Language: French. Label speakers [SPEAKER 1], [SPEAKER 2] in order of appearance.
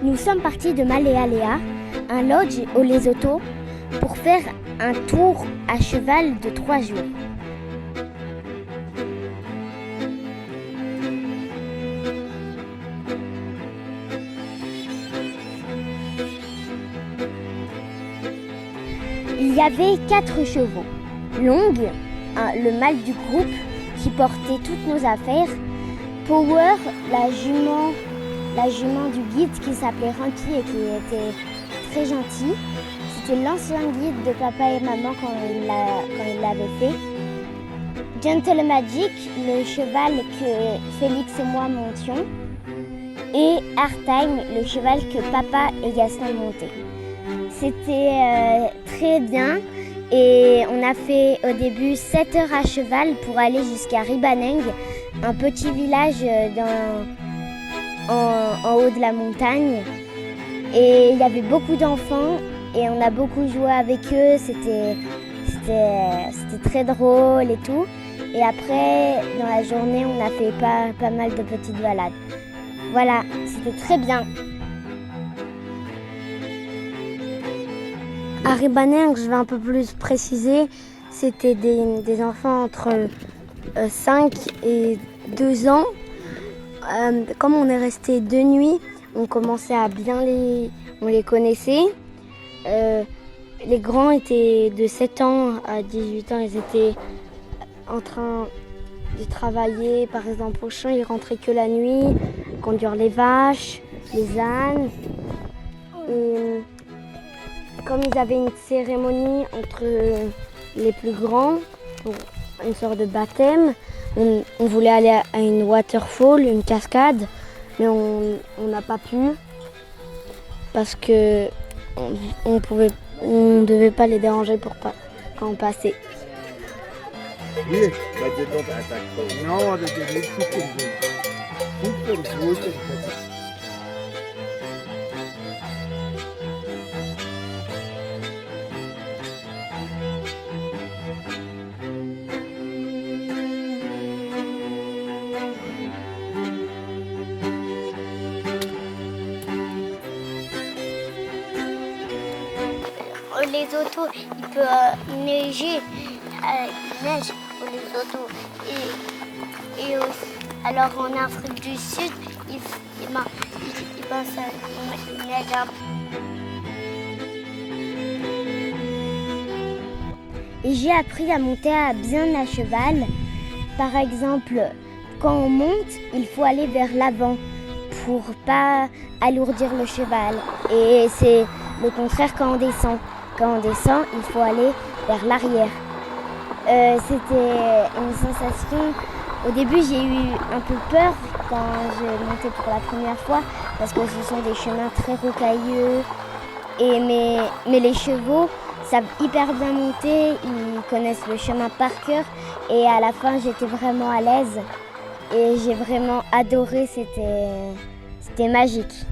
[SPEAKER 1] Nous sommes partis de Malealea, un lodge au Lesotho, pour faire un tour à cheval de 3 jours. Il y avait 4 chevaux. Long, le mâle du groupe qui portait toutes nos affaires. Power, la jument du guide qui s'appelait Rampi et qui était très gentil. C'était l'ancien guide de papa et maman quand il l'avait fait. Gentle Magic, le cheval que Félix et moi montions. Et Airtime, le cheval que papa et Gaston montaient. C'était très bien et on a fait au début 7 heures à cheval pour aller jusqu'à Ribaneng, un petit village en haut de la montagne. Et il y avait beaucoup d'enfants et on a beaucoup joué avec eux, c'était très drôle et tout. Et après, dans la journée, on a fait pas mal de petites balades. Voilà, c'était très bien. À Ribaneng, je vais un peu plus préciser, c'était des enfants entre 5 et 2 ans. Comme on est resté 2 nuits, on commençait à on les connaissait. Les grands étaient de 7 ans à 18 ans, ils étaient en train de travailler, par exemple au champ, ils rentraient que la nuit, conduire les vaches, les ânes. Et comme ils avaient une cérémonie entre les plus grands, pour une sorte de baptême, on voulait aller à une waterfall, une cascade, mais on n'a pas pu parce que on devait pas les déranger quand on passait. Au Lesotho, il peut neiger, il neige au Lesotho. Et aussi, alors en Afrique du Sud, il neige un peu. Et j'ai appris à monter bien à cheval. Par exemple, quand on monte, il faut aller vers l'avant pour pas alourdir le cheval. Et c'est le contraire quand on descend. Quand on descend, il faut aller vers l'arrière. C'était une sensation. Au début, j'ai eu un peu peur quand je montais pour la première fois parce que ce sont des chemins très rocailleux. Mais les chevaux savent hyper bien monter, ils connaissent le chemin par cœur. Et à la fin, j'étais vraiment à l'aise et j'ai vraiment adoré, c'était magique.